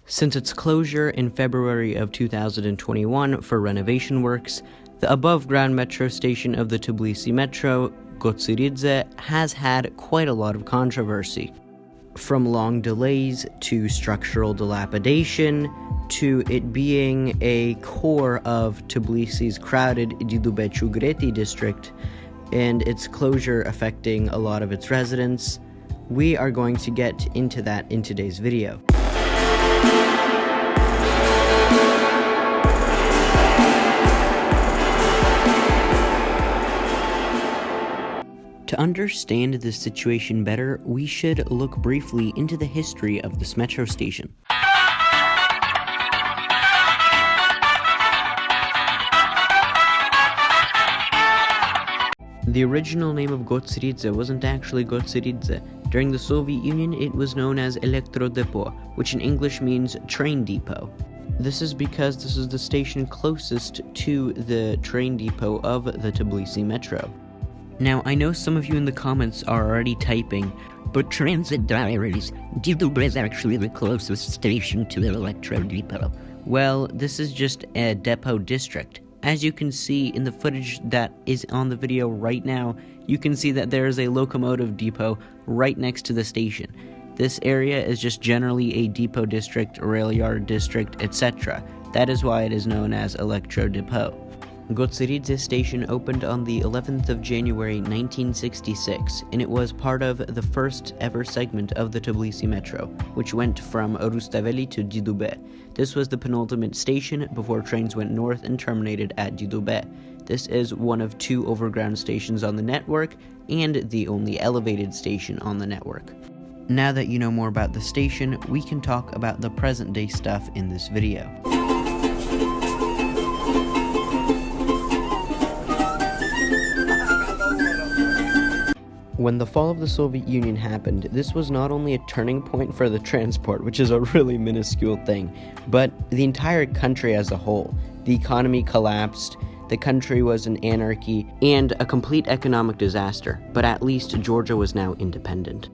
Since its closure in February of 2021 for renovation works, the above-ground metro station of the Tbilisi metro, Gotsiridze, has had quite a lot of controversy. From long delays to structural dilapidation to it being a core of Tbilisi's crowded Didube district and its closure affecting a lot of its residents, we are going to get into that in today's video. To understand this situation better, we should look briefly into the history of this metro station. The original name of Gotsiridze wasn't actually Gotsiridze. During the Soviet Union, it was known as Elektrodepot, which in English means train depot. This is because this is the station closest to the train depot of the Tbilisi metro. Now, I know some of you in the comments are already typing, but transit diaries, Didube is actually the closest station to the Electro Depot. Well, this is just a depot district. As you can see in the footage that is on the video right now, you can see that there is a locomotive depot right next to the station. This area is just generally a depot district, rail yard district, etc. That is why it is known as Electro Depot. Gotsiridze station opened on the 11th of January 1966, and it was part of the first ever segment of the Tbilisi metro, which went from Rustaveli to Didube. This was the penultimate station before trains went north and terminated at Didube. This is one of two overground stations on the network, and the only elevated station on the network. Now that you know more about the station, we can talk about the present day stuff in this video. When the fall of the Soviet Union happened, this was not only a turning point for the transport, which is a really minuscule thing, but the entire country as a whole. The economy collapsed, the country was in anarchy, and a complete economic disaster, but at least Georgia was now independent.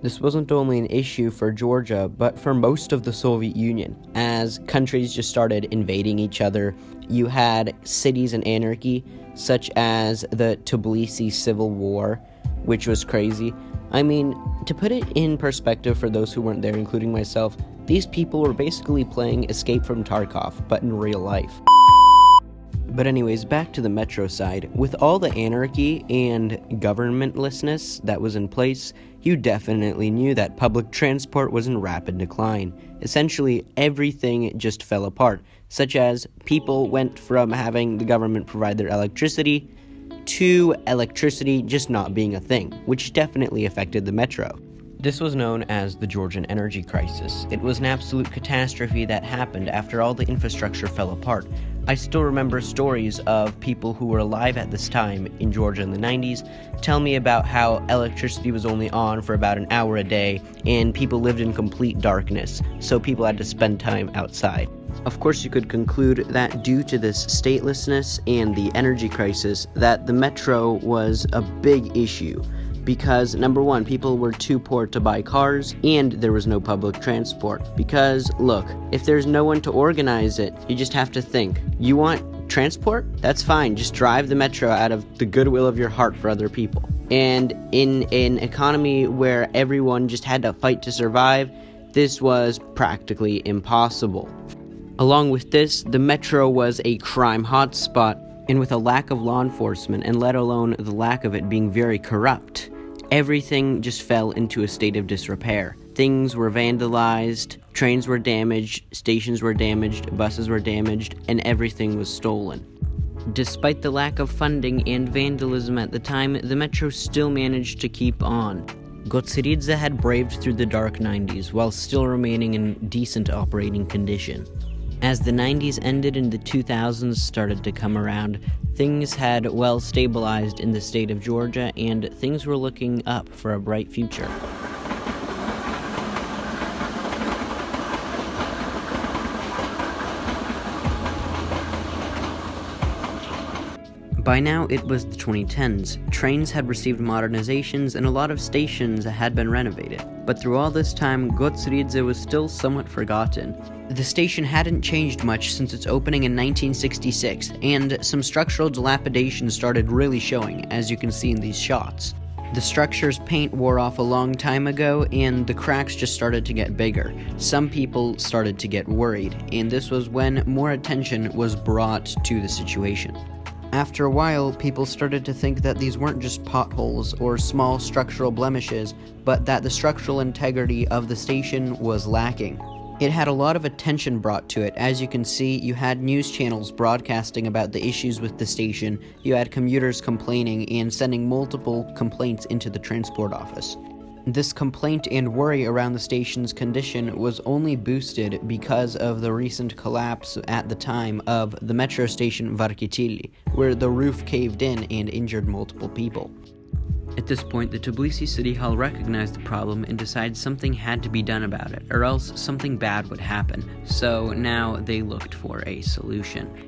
This wasn't only an issue for Georgia, but for most of the Soviet Union. As countries just started invading each other, you had cities in anarchy, such as the Tbilisi Civil War, which was crazy. I mean, to put it in perspective for those who weren't there, including myself, these people were basically playing Escape from Tarkov, but in real life. But anyways, back to the metro side. With all the anarchy and governmentlessness that was in place, you definitely knew that public transport was in rapid decline. Essentially, everything just fell apart, such as people went from having the government provide their electricity to electricity just not being a thing, which definitely affected the metro. This was known as the Georgian energy crisis. It was an absolute catastrophe that happened after all the infrastructure fell apart. I still remember stories of people who were alive at this time in Georgia in the 90s tell me about how electricity was only on for about an hour a day and people lived in complete darkness, so people had to spend time outside. Of course, you could conclude that due to this statelessness and the energy crisis, that the metro was a big issue. Because, number one, people were too poor to buy cars, and there was no public transport. Because, look, if there's no one to organize it, you just have to think. You want transport? That's fine. Just drive the metro out of the goodwill of your heart for other people. And in an economy where everyone just had to fight to survive, this was practically impossible. Along with this, the metro was a crime hotspot, and with a lack of law enforcement, and let alone the lack of it being very corrupt, everything just fell into a state of disrepair. Things were vandalized, trains were damaged, stations were damaged, buses were damaged, and everything was stolen. Despite the lack of funding and vandalism at the time, the metro still managed to keep on. Gotsiridze had braved through the dark 90s while still remaining in decent operating condition. As the 90s ended and the 2000s started to come around, things had well stabilized in the state of Georgia and things were looking up for a bright future. By now, it was the 2010s. Trains had received modernizations and a lot of stations had been renovated. but through all this time, Gotsiridze was still somewhat forgotten. The station hadn't changed much since its opening in 1966, and some structural dilapidation started really showing, as you can see in these shots. The structure's paint wore off a long time ago, and the cracks just started to get bigger. Some people started to get worried, and this was when more attention was brought to the situation. After a while, people started to think that these weren't just potholes or small structural blemishes, but that the structural integrity of the station was lacking. It had a lot of attention brought to it. As you can see, you had news channels broadcasting about the issues with the station, you had commuters complaining and sending multiple complaints into the transport office. This complaint and worry around the station's condition was only boosted because of the recent collapse at the time of the metro station Victories, where the roof caved in and injured multiple people. At this point, the Tbilisi City Hall recognized the problem and decided something had to be done about it, or else something bad would happen. So now they looked for a solution.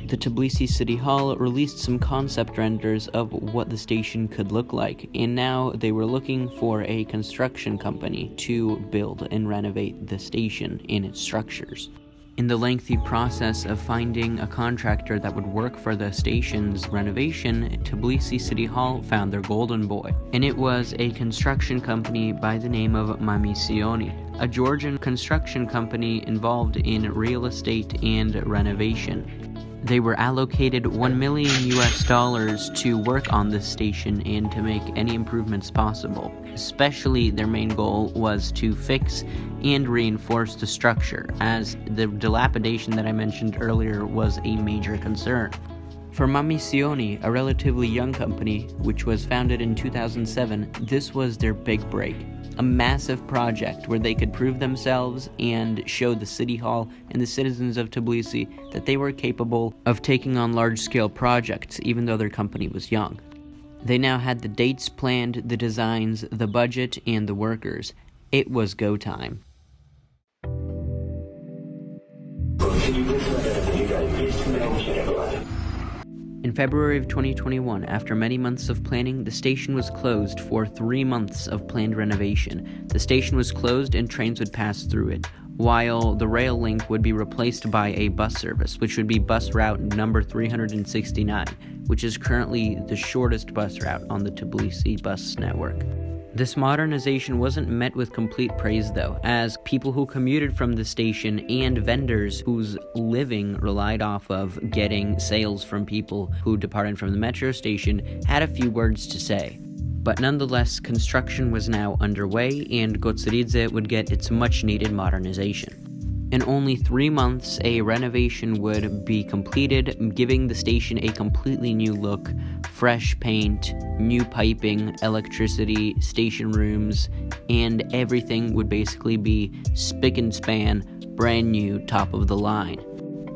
The Tbilisi City Hall released some concept renders of what the station could look like, and now they were looking for a construction company to build and renovate the station and its structures. In the lengthy process of finding a contractor that would work for the station's renovation, Tbilisi City Hall found their golden boy, and it was a construction company by the name of Mamisioni, a Georgian construction company involved in real estate and renovation. They were allocated $1 million to work on this station and to make any improvements possible. Especially their main goal was to fix and reinforce the structure, as the dilapidation that I mentioned earlier was a major concern. For Mamisioni, a relatively young company, which was founded in 2007, this was their big break. A massive project where they could prove themselves and show the City Hall and the citizens of Tbilisi that they were capable of taking on large-scale projects, even though their company was young. They now had the dates planned, the designs, the budget, and the workers. It was go time. In February of 2021, after many months of planning, the station was closed for 3 months of planned renovation. The station was closed and trains would pass through it, while the rail link would be replaced by a bus service, which would be bus route number 369, which is currently the shortest bus route on the Tbilisi bus network. This modernization wasn't met with complete praise though, as people who commuted from the station and vendors whose living relied off of getting sales from people who departed from the metro station had a few words to say. But nonetheless, construction was now underway and Gotsiridze would get its much-needed modernization. In only 3 months, a renovation would be completed, giving the station a completely new look, fresh paint, new piping, electricity, station rooms, and everything would basically be spick and span, brand new, top of the line.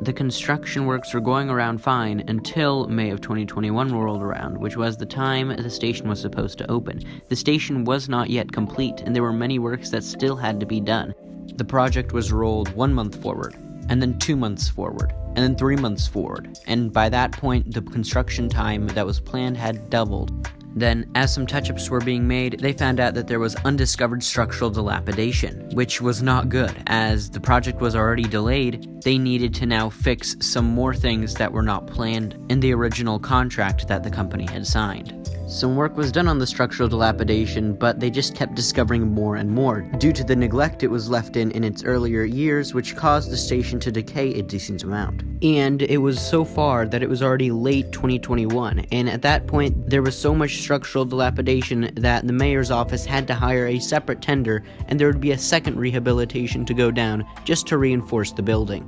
The construction works were going around fine until May of 2021 rolled around, which was the time the station was supposed to open. The station was not yet complete, and there were many works that still had to be done. The project was rolled 1 month forward, and then 2 months forward, and then 3 months forward, and by that point, the construction time that was planned had doubled. Then, as some touch-ups were being made, they found out that there was undiscovered structural dilapidation, which was not good. As the project was already delayed, they needed to now fix some more things that were not planned in the original contract that the company had signed. Some work was done on the structural dilapidation, but they just kept discovering more and more, due to the neglect it was left in its earlier years, which caused the station to decay a decent amount. And it was so far that it was already late 2021, and at that point, there was so much structural dilapidation that the mayor's office had to hire a separate tender, and there would be a second rehabilitation to go down, just to reinforce the building.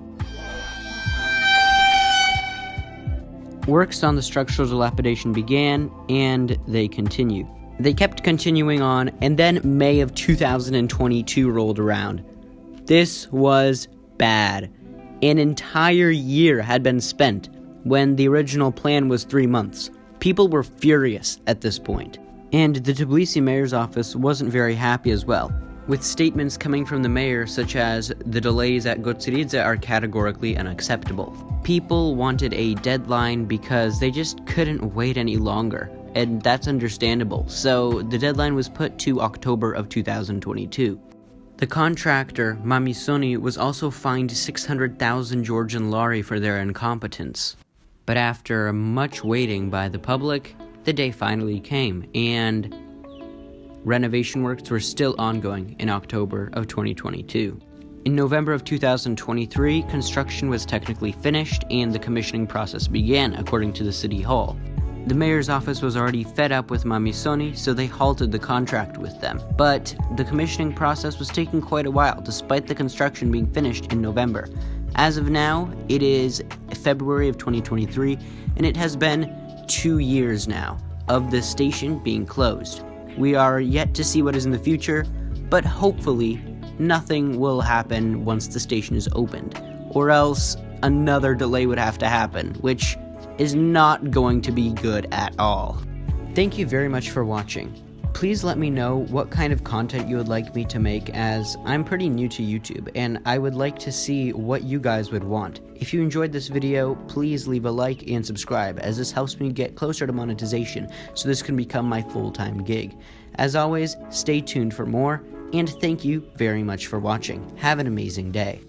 Works on the structural dilapidation began, and they continued. They kept continuing on, and then May of 2022 rolled around. This was bad. An entire year had been spent when the original plan was 3 months. People were furious at this point, and the Tbilisi mayor's office wasn't very happy as well, with statements coming from the mayor such as, "The delays at Gotsiridze are categorically unacceptable." People wanted a deadline because they just couldn't wait any longer. and that's understandable. So the deadline was put to October of 2022. The contractor, Mamisoni, was also fined 600,000 Georgian lari for their incompetence. But after much waiting by the public, the day finally came, and renovation works were still ongoing in October of 2022. In November of 2023, construction was technically finished and the commissioning process began, according to the City Hall. The mayor's office was already fed up with Mamisoni, so they halted the contract with them. But the commissioning process was taking quite a while, despite the construction being finished in November. As of now, it is February of 2023, and it has been 2 years now of the station being closed. We are yet to see what is in the future, but hopefully nothing will happen once the station is opened, or else another delay would have to happen, which is not going to be good at all. Thank you very much for watching. Please let me know what kind of content you would like me to make, as I'm pretty new to YouTube and I would like to see what you guys would want. If you enjoyed this video, please leave a like and subscribe, as this helps me get closer to monetization so this can become my full-time gig. As always, stay tuned for more, and thank you very much for watching. Have an amazing day.